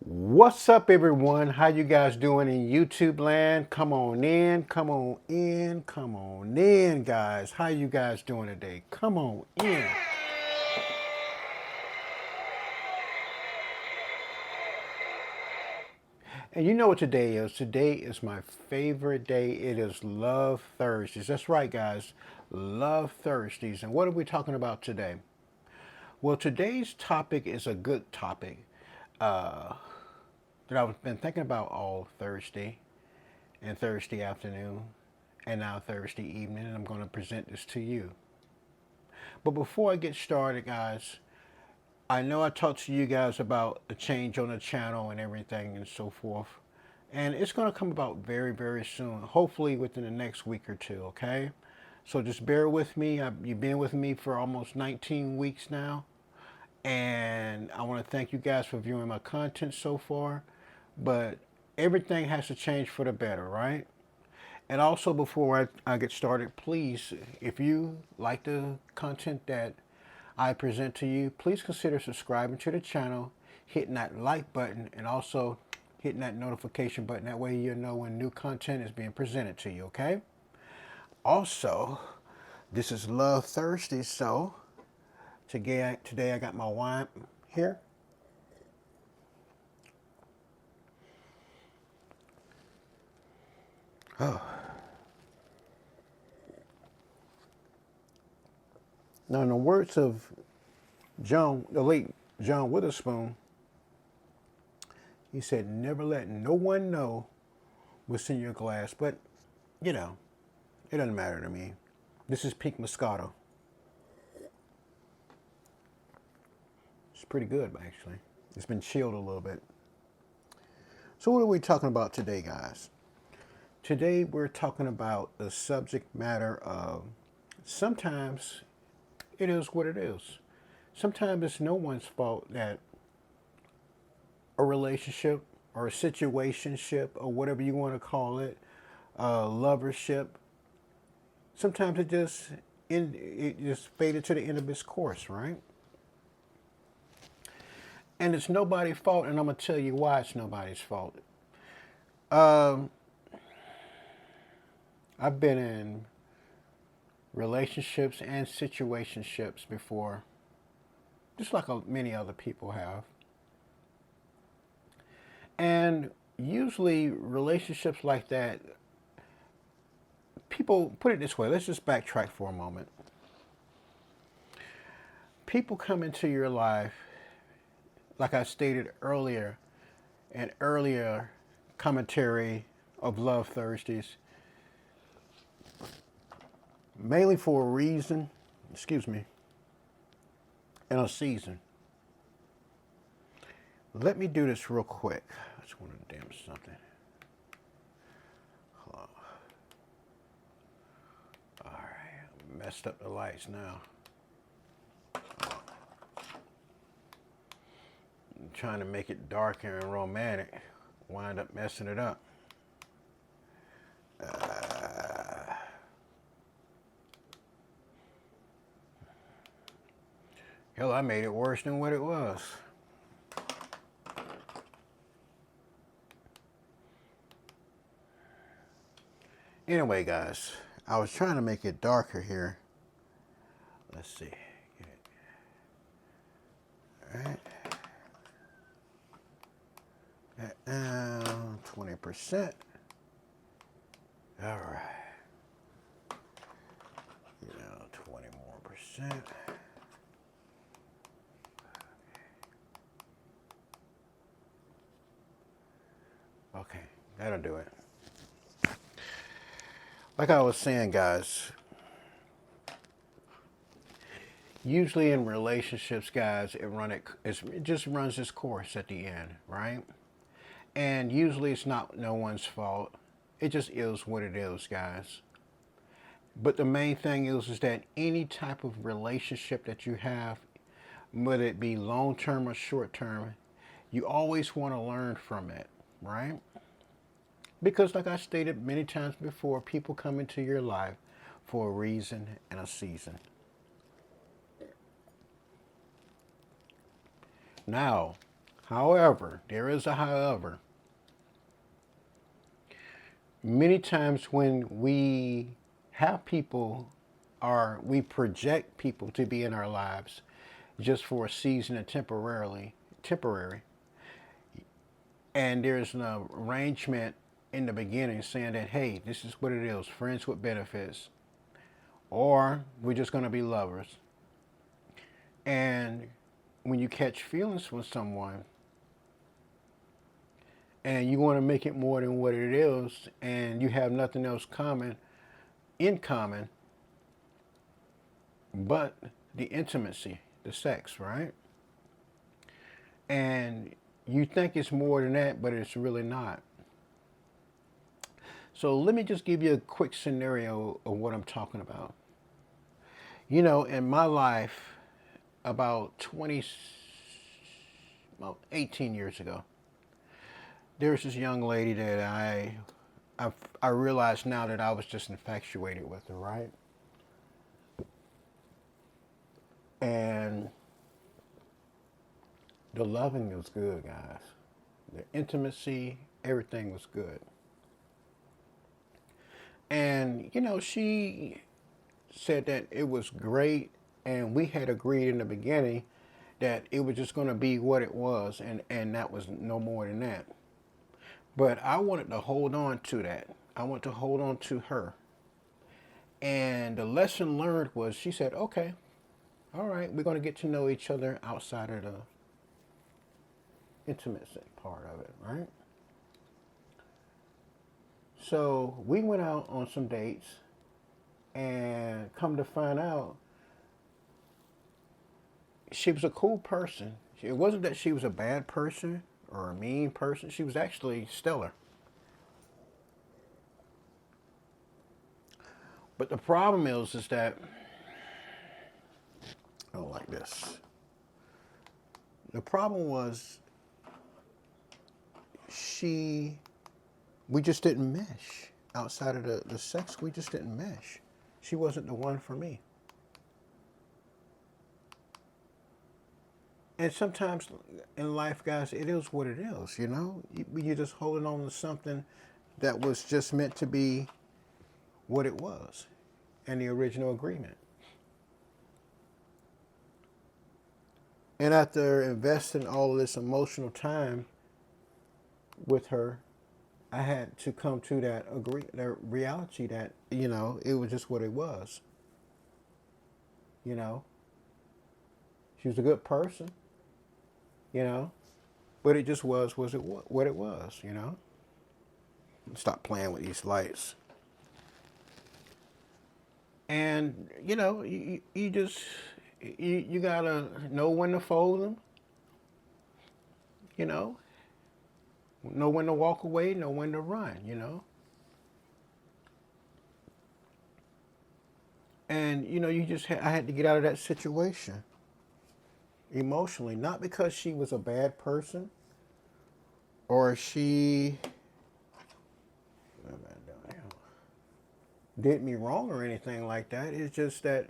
What's up, everyone? How you guys doing in YouTube land? Come on in, come on in, come on in, guys. How you guys doing today? Come on in. And you know what today is? Today is my favorite day. It is Love Thursdays. That's right, guys. Love Thursdays. And what are we talking about today? Well, today's topic is a good topic that I've been thinking about all Thursday and Thursday afternoon and now Thursday evening, and I'm going to present this to you. But before I get started, guys, I know I talked to you guys about the change on the channel and everything and so forth. And it's going to come about very, very soon, hopefully within the next week or two, okay? So just bear with me. You've been with me for almost 19 weeks now. And I want to thank you guys for viewing my content so far. But everything has to change for the better, right? And also, before I get started, please, if you like the content that I present to you, please consider subscribing to the channel, hitting that like button, and also hitting that notification button. That way you'll know when new content is being presented to you, okay? Also, this is Love Thursday, so today I got my wine here. Oh. Now, in the words of the late John Witherspoon, he said, never let no one know what's in your glass. But, you know, it doesn't matter to me. This is Pink Moscato. It's pretty good, actually. It's been chilled a little bit. So what are we talking about today, guys? Today we're talking about the subject matter of sometimes it is what it is. Sometimes it's no one's fault that a relationship or a situationship or whatever you want to call it, a lovership, sometimes it just faded to the end of its course, right? And it's nobody's fault, and I'm going to tell you why it's nobody's fault. I've been in relationships and situationships before, just like many other people have. And usually relationships like that, people, put it this way, let's just backtrack for a moment. People come into your life, like I stated earlier, an earlier commentary of Love Thursdays, mainly for a reason, and a season. Let me do this real quick. I just want to damn something. Hold on. All right, I messed up the lights now. I'm trying to make it darker and romantic. Wind up messing it up. Hell, I made it worse than what it was. Anyway, guys, I was trying to make it darker here. Let's see. All right. That down 20%. All right. 20 more percent. Okay, that'll do it. Like I was saying, guys, usually in relationships, guys, it just runs its course at the end, right? And usually it's not no one's fault. It just is what it is, guys. But the main thing is that any type of relationship that you have, whether it be long-term or short-term, you always want to learn from it, right? Because like I stated many times before, people come into your life for a reason and a season. Now, However, there is a however. Many times when we have people or we project people to be in our lives just for a season and temporary, and there's an arrangement in the beginning saying that, hey, this is what it is, friends with benefits, or we're just going to be lovers. And when you catch feelings with someone and you want to make it more than what it is, and you have nothing else in common but the intimacy, the sex, right? And you think it's more than that, but it's really not. So let me just give you a quick scenario of what I'm talking about. You know, in my life, about 18 years ago, there was this young lady that I realized now that I was just infatuated with her, right? And the loving was good, guys. The intimacy, everything was good. And, you know, she said that it was great, and we had agreed in the beginning that it was just going to be what it was, and that was no more than that. But I wanted to hold on to that. I wanted to hold on to her. And the lesson learned was she said, okay, all right, we're going to get to know each other outside of the intimacy part of it, right? So we went out on some dates, and come to find out, she was a cool person. It wasn't that she was a bad person or a mean person. She was actually stellar. But the problem is that I don't like this. The problem was we just didn't mesh. Outside of the sex, we just didn't mesh. She wasn't the one for me. And sometimes in life, guys, it is what it is, you know? You're just holding on to something that was just meant to be what it was and the original agreement. And after investing all of this emotional time with her, I had to come to that reality that, you know, it was just what it was. You know? She was a good person, you know? But it just was it what it was, you know? Stop playing with these lights. And, you know, you gotta know when to fold them, you know when to walk away, know when to run, you know. And, you know, I had to get out of that situation emotionally, not because she was a bad person or she did me wrong or anything like that. It's just that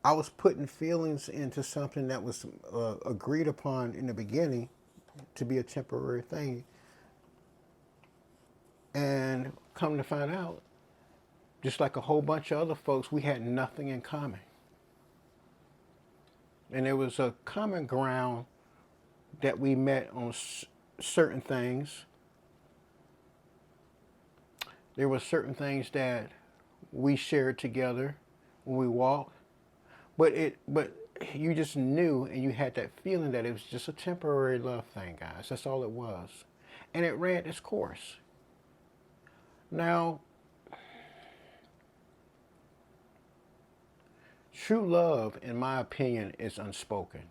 I was putting feelings into something that was agreed upon in the beginning to be a temporary thing. And come to find out, just like a whole bunch of other folks, we had nothing in common. And there was a common ground that we met on certain things. There were certain things that we shared together when we walked. But you just knew, and you had that feeling that it was just a temporary love thing, guys. That's all it was. And it ran its course. Now, true love, in my opinion, is unspoken.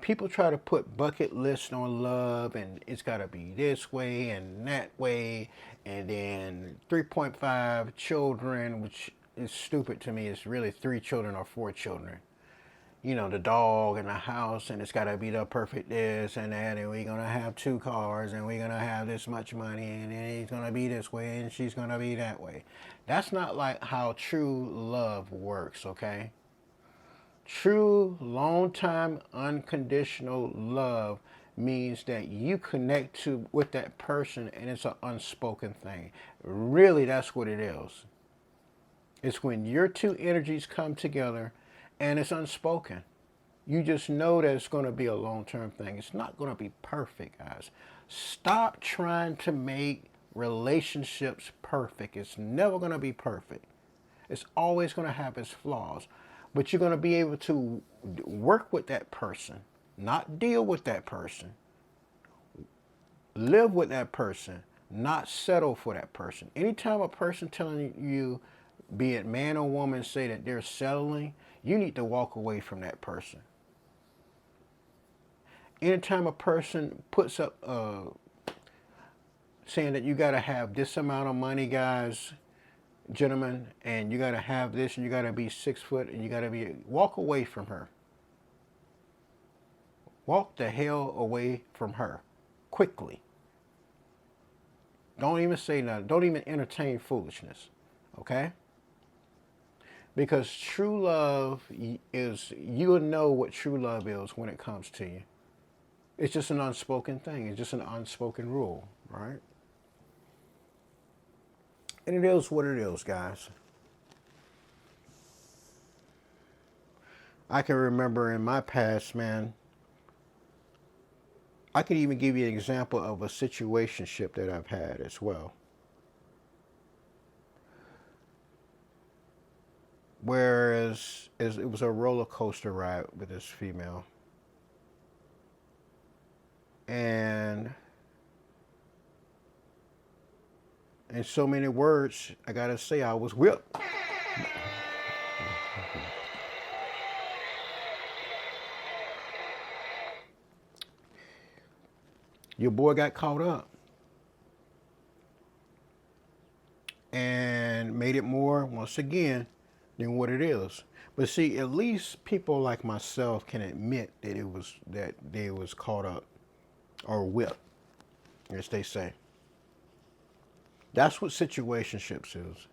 People try to put bucket lists on love, and it's got to be this way and that way, and then 3.5 children, which is stupid to me. It's really 3 children or 4 children. You know, the dog and the house, and it's got to be the perfect this and that, and we're going to have 2 cars, and we're going to have this much money, and then he's going to be this way, and she's going to be that way. That's not like how true love works, okay? True, long-time, unconditional love means that you connect to with that person and it's an unspoken thing. Really, that's what it is. It's when your two energies come together and it's unspoken. You just know that it's going to be a long-term thing. It's not going to be perfect, guys. Stop trying to make relationships perfect. It's never going to be perfect. It's always going to have its flaws. But you're going to be able to work with that person, not deal with that person. Live with that person, not settle for that person. Anytime a person telling you, be it man or woman, say that they're settling, you need to walk away from that person. Anytime a person puts up saying that you got to have this amount of money, guys, gentlemen, and you got to have this, and you got to be 6 foot, and you got to be, walk away from her. Walk the hell away from her quickly. Don't even say nothing. Don't even entertain foolishness. Okay? Because true love is, you'll know what true love is when it comes to you. It's just an unspoken thing. It's just an unspoken rule, right? And it is what it is, guys. I can remember in my past, man, I could even give you an example of a situationship that I've had as well. Whereas it was a roller coaster ride with this female. And in so many words, I gotta say I was whipped. Your boy got caught up and made it more, once again, than what it is. But see, at least people like myself can admit that they was caught up or whipped, as they say. That's what situationships is.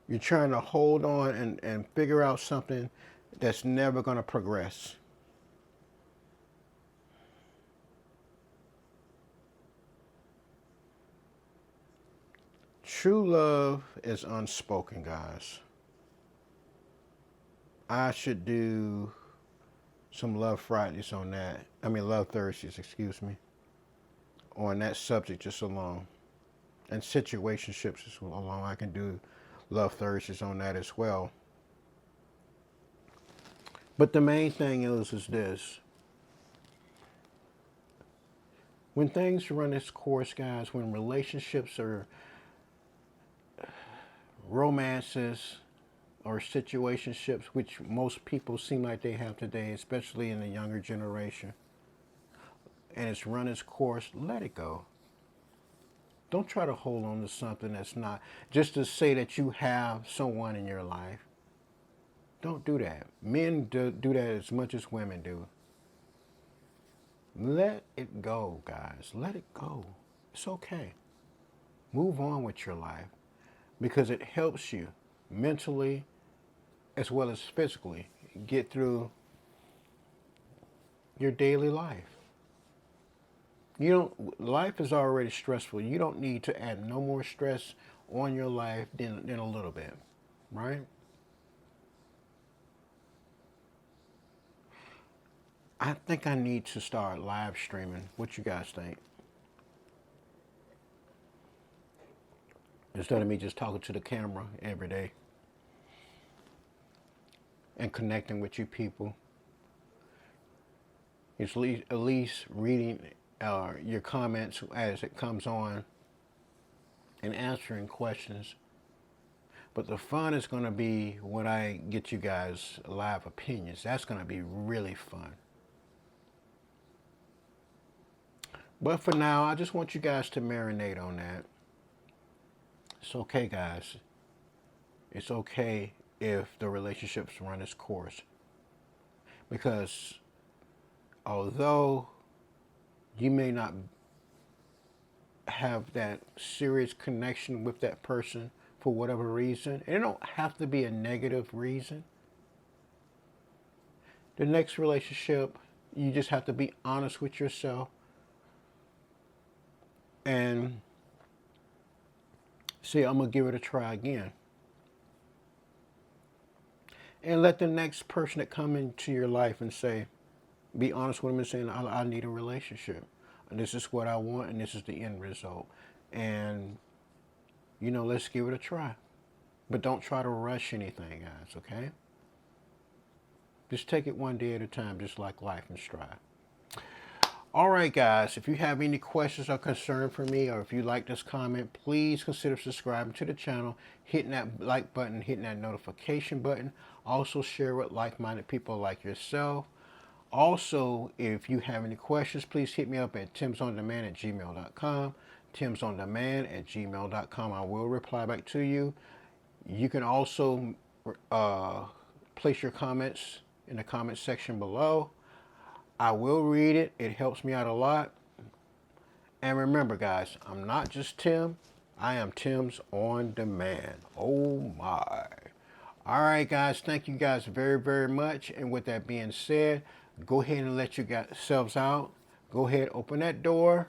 You're trying to hold on and figure out something that's never going to progress. True love is unspoken, guys. I should do some Love Fridays on that. Love Thursdays, excuse me, on that subject just alone. And situationships just alone. I can do Love Thursdays on that as well. But the main thing is this. When things run its course, guys, when relationships or romances or situationships, which most people seem like they have today, especially in the younger generation, and it's run its course, let it go. Don't try to hold on to something that's not, just to say that you have someone in your life. Don't do that. Men do that as much as women do. Let it go, guys. Let it go. It's okay. Move on with your life because it helps you mentally as well as physically get through your daily life. Life is already stressful. You don't need to add no more stress on your life than a little bit, right? I think I need to start live streaming. What you guys think? Instead of me just talking to the camera every day and connecting with you people. It's at least reading your comments as it comes on and answering questions. But the fun is going to be when I get you guys live opinions. That's going to be really fun. But for now, I just want you guys to marinate on that. It's okay, guys. It's okay if the relationships run its course. Because although you may not have that serious connection with that person for whatever reason, and it don't have to be a negative reason, The next relationship, you just have to be honest with yourself and say, I'm going to give it a try again. And let the next person that come into your life and say, be honest with them and saying, I need a relationship. And this is what I want, and this is the end result. And, let's give it a try. But don't try to rush anything, guys, okay? Just take it one day at a time, just like life and strive. All right, guys, if you have any questions or concern for me, or if you like this comment, please consider subscribing to the channel, hitting that like button, hitting that notification button. Also share with like-minded people like yourself. Also, if you have any questions, please hit me up at timsondemand@gmail.com, timsondemand@gmail.com. I will reply back to you. You can also place your comments in the comment section below. I will read it. It helps me out a lot. And remember, guys, I'm not just Tim. I am Tim's On Demand. Oh, my. All right, guys. Thank you guys very, very much. And with that being said, go ahead and let yourselves out. Go ahead, open that door.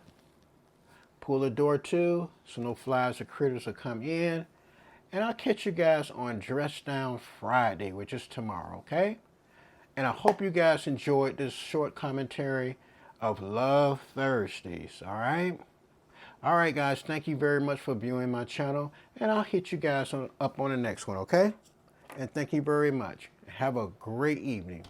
Pull the door to so no flies or critters will come in. And I'll catch you guys on Dress Down Friday, which is tomorrow, okay? And I hope you guys enjoyed this short commentary of Love Thursdays, all right? All right, guys, thank you very much for viewing my channel, and I'll hit you guys up on the next one, okay? And thank you very much. Have a great evening.